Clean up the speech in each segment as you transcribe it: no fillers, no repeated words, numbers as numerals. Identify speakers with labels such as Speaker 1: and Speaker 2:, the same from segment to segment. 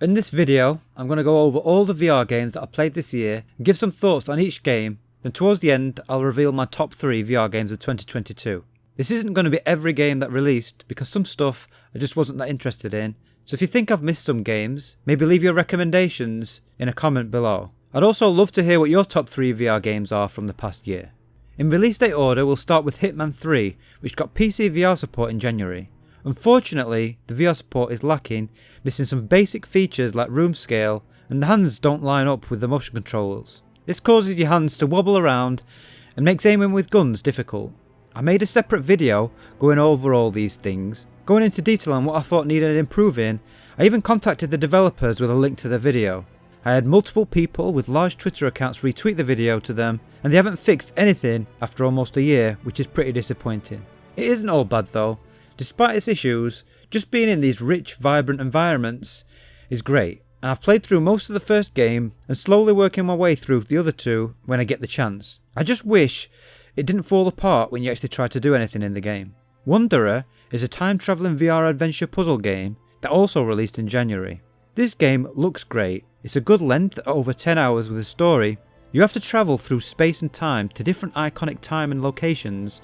Speaker 1: In this video, I'm going to go over all the VR games that I played this year and give some thoughts on each game, then towards the end I'll reveal my top 3 VR games of 2022. This isn't going to be every game that released because some stuff I just wasn't that interested in, so if you think I've missed some games, maybe leave your recommendations in a comment below. I'd also love to hear what your top 3 VR games are from the past year. In release date order, we'll start with Hitman 3, which got PC VR support in January. Unfortunately, the VR support is lacking, missing some basic features like room scale, and the hands don't line up with the motion controls. This causes your hands to wobble around and makes aiming with guns difficult. I made a separate video going over all these things, going into detail on what I thought needed improving. I even contacted the developers with a link to the video. I had multiple people with large Twitter accounts retweet the video to them, and they haven't fixed anything after almost a year, which is pretty disappointing. It isn't all bad though. Despite its issues, just being in these rich, vibrant environments is great, and I've played through most of the first game and slowly working my way through the other two when I get the chance. I just wish it didn't fall apart when you actually try to do anything in the game. Wanderer is a time-travelling VR adventure puzzle game that also released in January. This game looks great. It's a good length at over 10 hours with a story. You have to travel through space and time to different iconic time and locations,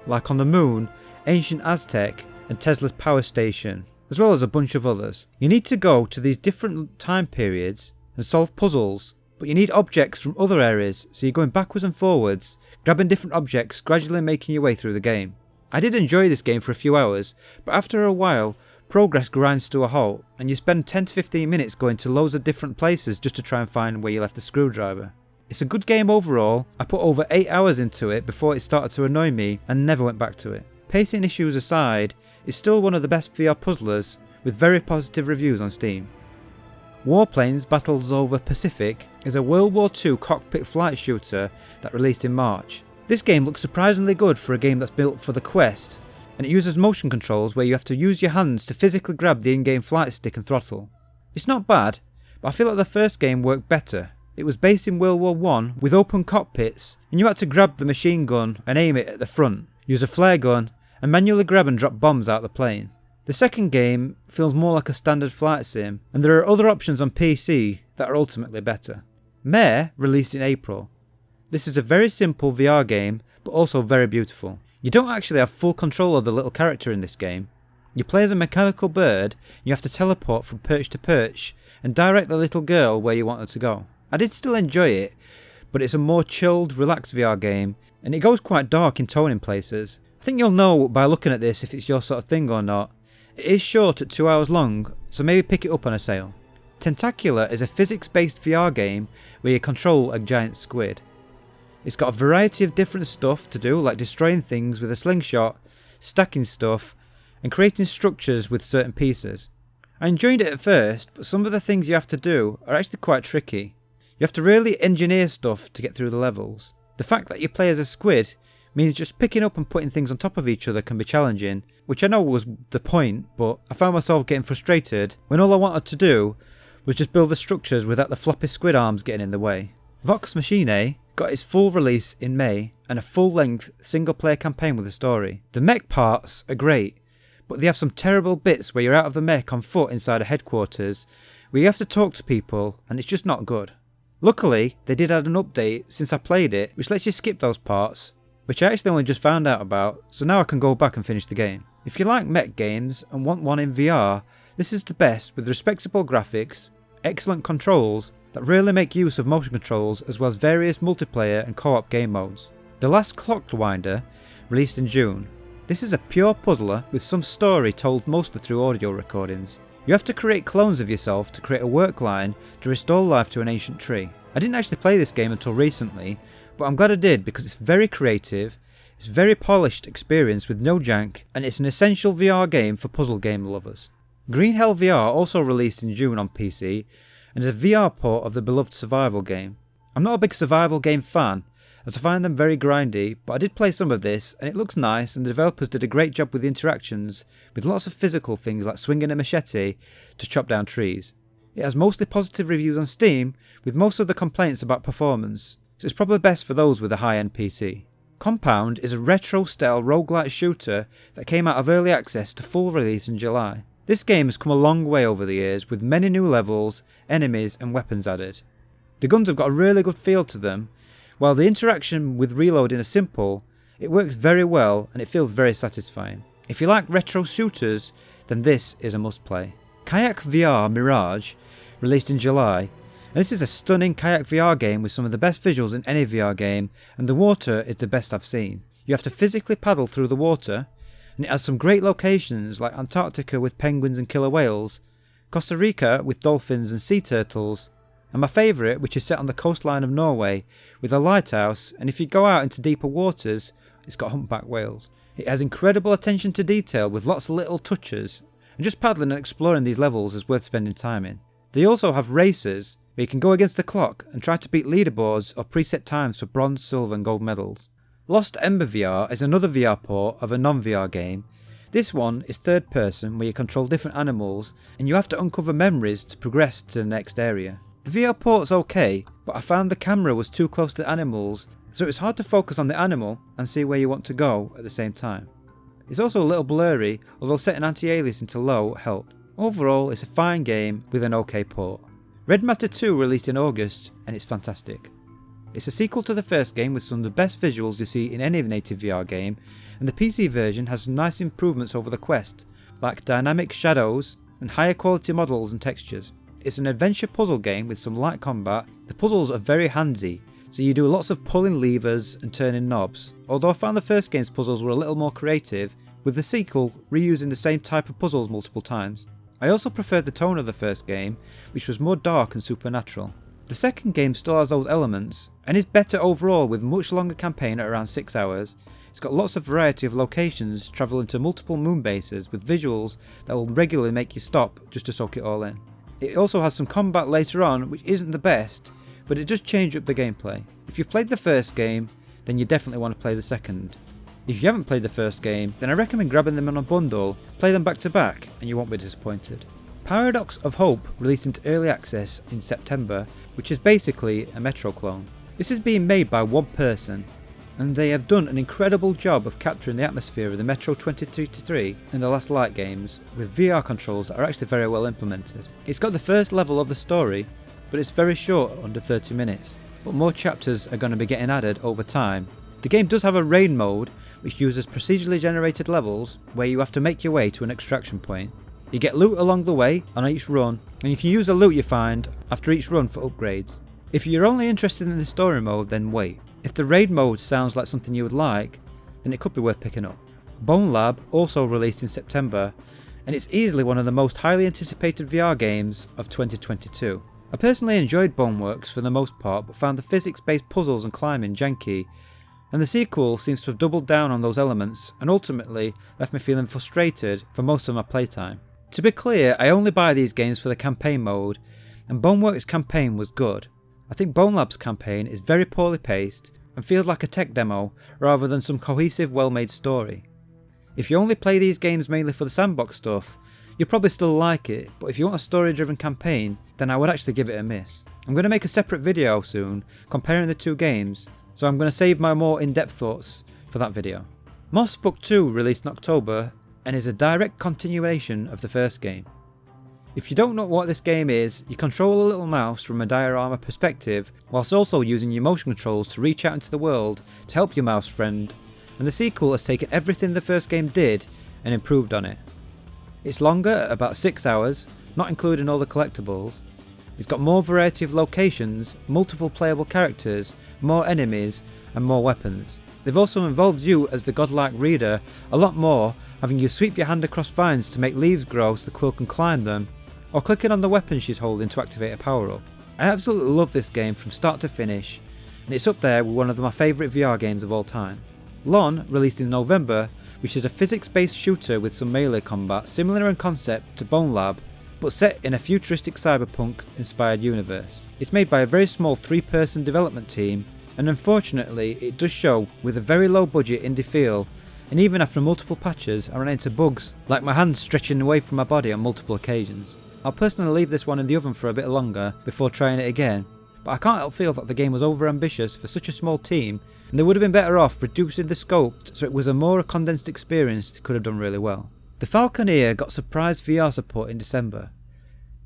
Speaker 1: like on the moon, ancient Aztec and Tesla's power station, as well as a bunch of others. You need to go to these different time periods and solve puzzles, but you need objects from other areas, so you're going backwards and forwards, grabbing different objects, gradually making your way through the game. I did enjoy this game for a few hours, but after a while, progress grinds to a halt, and you spend 10 to 15 minutes going to loads of different places just to try and find where you left the screwdriver. It's a good game overall. I put over 8 hours into it before it started to annoy me and never went back to it. Pacing issues aside, it's still one of the best VR puzzlers with very positive reviews on Steam. Warplanes Battles Over Pacific is a World War II cockpit flight shooter that released in March. This game looks surprisingly good for a game that's built for the Quest, and it uses motion controls where you have to use your hands to physically grab the in-game flight stick and throttle. It's not bad, but I feel like the first game worked better. It was based in World War I with open cockpits, and you had to grab the machine gun and aim it at the front, use a flare gun, and manually grab and drop bombs out of the plane. The second game feels more like a standard flight sim, and there are other options on PC that are ultimately better. Mare released in April. This is a very simple VR game, but also very beautiful. You don't actually have full control of the little character in this game. You play as a mechanical bird, and you have to teleport from perch to perch and direct the little girl where you want her to go. I did still enjoy it, but it's a more chilled, relaxed VR game, and it goes quite dark in tone in places. I think you'll know by looking at this if it's your sort of thing or not. It is short at 2 hours long, so maybe pick it up on a sale. Tentacular is a physics-based VR game where you control a giant squid. It's got a variety of different stuff to do, like destroying things with a slingshot, stacking stuff, and creating structures with certain pieces. I enjoyed it at first, but some of the things you have to do are actually quite tricky. You have to really engineer stuff to get through the levels. The fact that you play as a squid means just picking up and putting things on top of each other can be challenging, which I know was the point, but I found myself getting frustrated when all I wanted to do was just build the structures without the floppy squid arms getting in the way. Vox Machina got its full release in May and a full-length single-player campaign with a story. The mech parts are great, but they have some terrible bits where you're out of the mech on foot inside a headquarters where you have to talk to people and it's just not good. Luckily, they did add an update since I played it which lets you skip those parts, which I actually only just found out about, so now I can go back and finish the game. If you like mech games and want one in VR, this is the best with respectable graphics, excellent controls that really make use of motion controls as well as various multiplayer and co-op game modes. The Last Clockwinder released in June. This is a pure puzzler with some story told mostly through audio recordings. You have to create clones of yourself to create a work line to restore life to an ancient tree. I didn't actually play this game until recently, but I'm glad I did because it's very creative, it's a very polished experience with no jank, and it's an essential VR game for puzzle game lovers. Green Hell VR also released in June on PC, and is a VR port of the beloved survival game. I'm not a big survival game fan, as I find them very grindy, but I did play some of this, and it looks nice, and the developers did a great job with the interactions, with lots of physical things like swinging a machete to chop down trees. It has mostly positive reviews on Steam, with most of the complaints about performance, so it's probably best for those with a high-end PC. Compound is a retro-style roguelite shooter that came out of early access to full release in July. This game has come a long way over the years with many new levels, enemies and weapons added. The guns have got a really good feel to them, while the interaction with reloading is simple, it works very well and it feels very satisfying. If you like retro shooters, then this is a must play. Kayak VR Mirage released in July, and this is a stunning kayak VR game with some of the best visuals in any VR game, and the water is the best I've seen. You have to physically paddle through the water, and it has some great locations like Antarctica with penguins and killer whales, Costa Rica with dolphins and sea turtles, and my favourite, which is set on the coastline of Norway with a lighthouse, and if you go out into deeper waters, it's got humpback whales. It has incredible attention to detail with lots of little touches, and just paddling and exploring these levels is worth spending time in. They also have races where you can go against the clock and try to beat leaderboards or preset times for bronze, silver and gold medals. Lost Ember VR is another VR port of a non-VR game. This one is third person where you control different animals and you have to uncover memories to progress to the next area. The VR port's okay, but I found the camera was too close to the animals, so it's hard to focus on the animal and see where you want to go at the same time. It's also a little blurry, although setting anti-aliasing to low helped. Overall, it's a fine game with an okay port. Red Matter 2 released in August, and it's fantastic. It's a sequel to the first game with some of the best visuals you see in any native VR game, and the PC version has some nice improvements over the Quest, like dynamic shadows and higher quality models and textures. It's an adventure puzzle game with some light combat. The puzzles are very handsy, so you do lots of pulling levers and turning knobs, although I found the first game's puzzles were a little more creative, with the sequel reusing the same type of puzzles multiple times. I also preferred the tone of the first game, which was more dark and supernatural. The second game still has those elements, and is better overall with much longer campaign at around 6 hours. It's got lots of variety of locations, travelling to multiple moon bases with visuals that will regularly make you stop just to soak it all in. It also has some combat later on which isn't the best, but it does change up the gameplay. If you've played the first game, then you definitely want to play the second. If you haven't played the first game, then I recommend grabbing them in a bundle, play them back to back, and you won't be disappointed. Paradox of Hope released into early access in September, which is basically a Metro clone. This is being made by one person, and they have done an incredible job of capturing the atmosphere of the Metro 2033 and the Last Light games with VR controls that are actually very well implemented. It's got the first level of the story, but it's very short, under 30 minutes, but more chapters are going to be getting added over time. The game does have a raid mode, which uses procedurally generated levels where you have to make your way to an extraction point. You get loot along the way on each run, and you can use the loot you find after each run for upgrades. If you're only interested in the story mode, then wait. If the raid mode sounds like something you would like, then it could be worth picking up. Bone Lab also released in September, and it's easily one of the most highly anticipated VR games of 2022. I personally enjoyed Boneworks for the most part, but found the physics-based puzzles and climbing janky, and the sequel seems to have doubled down on those elements and ultimately left me feeling frustrated for most of my playtime. To be clear, I only buy these games for the campaign mode, and Boneworks' campaign was good. I think Bone Lab's campaign is very poorly paced and feels like a tech demo rather than some cohesive, well-made story. If you only play these games mainly for the sandbox stuff, you'll probably still like it, but if you want a story-driven campaign, then I would actually give it a miss. I'm going to make a separate video soon comparing the two games, so I'm going to save my more in-depth thoughts for that video. Moss Book 2 released in October and is a direct continuation of the first game. If you don't know what this game is, you control a little mouse from a diorama perspective, whilst also using your motion controls to reach out into the world to help your mouse friend, and the sequel has taken everything the first game did and improved on it. It's longer at about 6 hours, not including all the collectibles. It's got more variety of locations, multiple playable characters, more enemies and more weapons. They've also involved you as the godlike reader a lot more, having you sweep your hand across vines to make leaves grow so the quill can climb them, or clicking on the weapon she's holding to activate a power-up. I absolutely love this game from start to finish, and it's up there with one of my favourite VR games of all time. Lon released in November, which is a physics-based shooter with some melee combat similar in concept to Bone Lab, but set in a futuristic cyberpunk-inspired universe. It's made by a very small 3-person development team, and unfortunately it does show with a very low budget indie feel, and even after multiple patches I ran into bugs, like my hands stretching away from my body on multiple occasions. I'll personally leave this one in the oven for a bit longer before trying it again, but I can't help feel that the game was over ambitious for such a small team, and they would have been better off reducing the scope so it was a more condensed experience that could have done really well. The Falconeer got surprise VR support in December.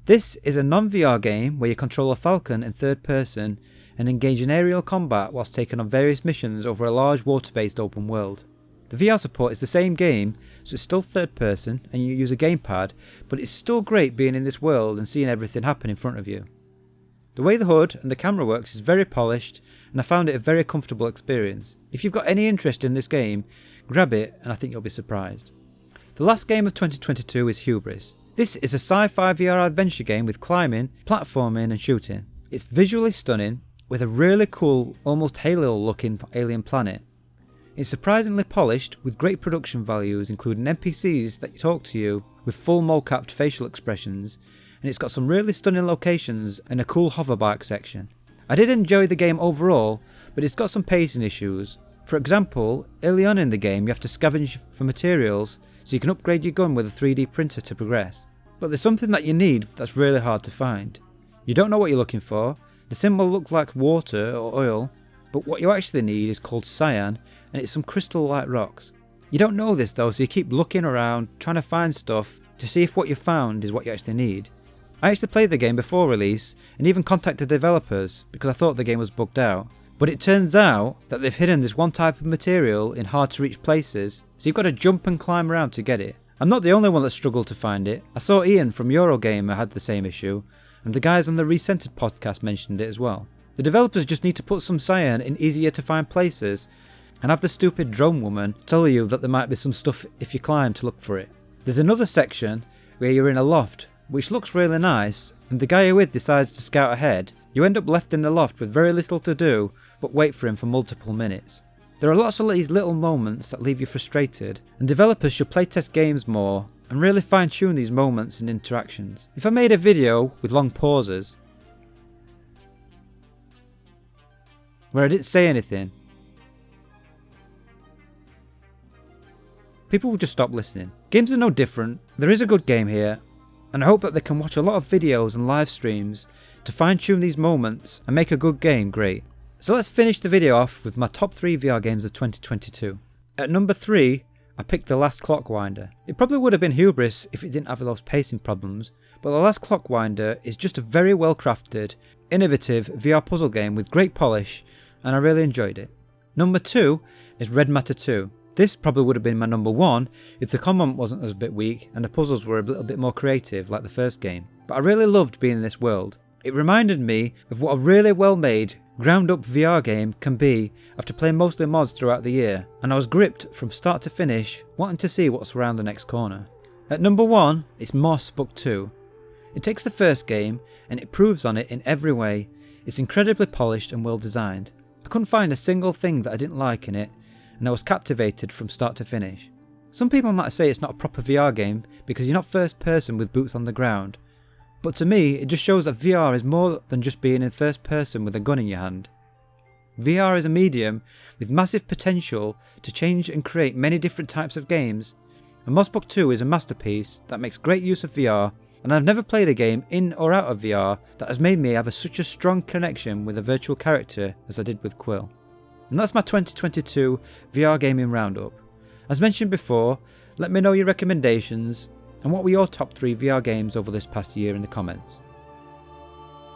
Speaker 1: This is a non-VR game where you control a falcon in third person and engage in aerial combat whilst taking on various missions over a large water-based open world. The VR support is the same game, so it's still third person and you use a gamepad, but it's still great being in this world and seeing everything happen in front of you. The way the HUD and the camera works is very polished, and I found it a very comfortable experience. If you've got any interest in this game, grab it and I think you'll be surprised. The last game of 2022 is Hubris. This is a sci-fi VR adventure game with climbing, platforming and shooting. It's visually stunning, with a really cool, almost Halo looking alien planet. It's surprisingly polished, with great production values including NPCs that talk to you with full mocapped facial expressions, and it's got some really stunning locations and a cool hoverbike section. I did enjoy the game overall, but it's got some pacing issues. For example, early on in the game you have to scavenge for materials so you can upgrade your gun with a 3D printer to progress. But there's something that you need that's really hard to find. You don't know what you're looking for, the symbol looks like water or oil, but what you actually need is called cyan, and it's some crystal-like rocks. You don't know this though, so you keep looking around, trying to find stuff to see if what you found is what you actually need. I actually played the game before release, and even contacted developers because I thought the game was bugged out. But it turns out that they've hidden this one type of material in hard to reach places, so you've got to jump and climb around to get it. I'm not the only one that struggled to find it. I saw Ian from Eurogamer had the same issue, and the guys on the Recentered podcast mentioned it as well. The developers just need to put some cyan in easier to find places, and have the stupid drone woman tell you that there might be some stuff if you climb to look for it. There's another section where you're in a loft, which looks really nice, and the guy you're with decides to scout ahead. You end up left in the loft with very little to do but wait for him for multiple minutes. There are lots of these little moments that leave you frustrated, and developers should playtest games more and really fine tune these moments and interactions. If I made a video with long pauses where I didn't say anything, people will just stop listening. Games are no different. There is a good game here, and I hope that they can watch a lot of videos and live streams to fine tune these moments and make a good game great. So let's finish the video off with my top 3 VR games of 2022. At number 3, I picked The Last Clockwinder. It probably would have been Hubris if it didn't have those pacing problems, but The Last Clockwinder is just a very well crafted, innovative VR puzzle game with great polish, and I really enjoyed it. Number 2 is Red Matter 2. This probably would have been my number 1 if the combat wasn't as a bit weak and the puzzles were a little bit more creative like the first game. But I really loved being in this world. It reminded me of what a really well made, ground up VR game can be after playing mostly mods throughout the year, and I was gripped from start to finish wanting to see what's around the next corner. At number 1 it's Moss Book 2. It takes the first game and it improves on it in every way. It's incredibly polished and well designed. I couldn't find a single thing that I didn't like in it, and I was captivated from start to finish. Some people might say it's not a proper VR game because you're not first person with boots on the ground, but to me it just shows that VR is more than just being in first person with a gun in your hand. VR is a medium with massive potential to change and create many different types of games, and Moss Book 2 is a masterpiece that makes great use of VR, and I've never played a game in or out of VR that has made me have such a strong connection with a virtual character as I did with Quill. And that's my 2022 VR Gaming Roundup. As mentioned before, let me know your recommendations and what were your top 3 VR games over this past year in the comments.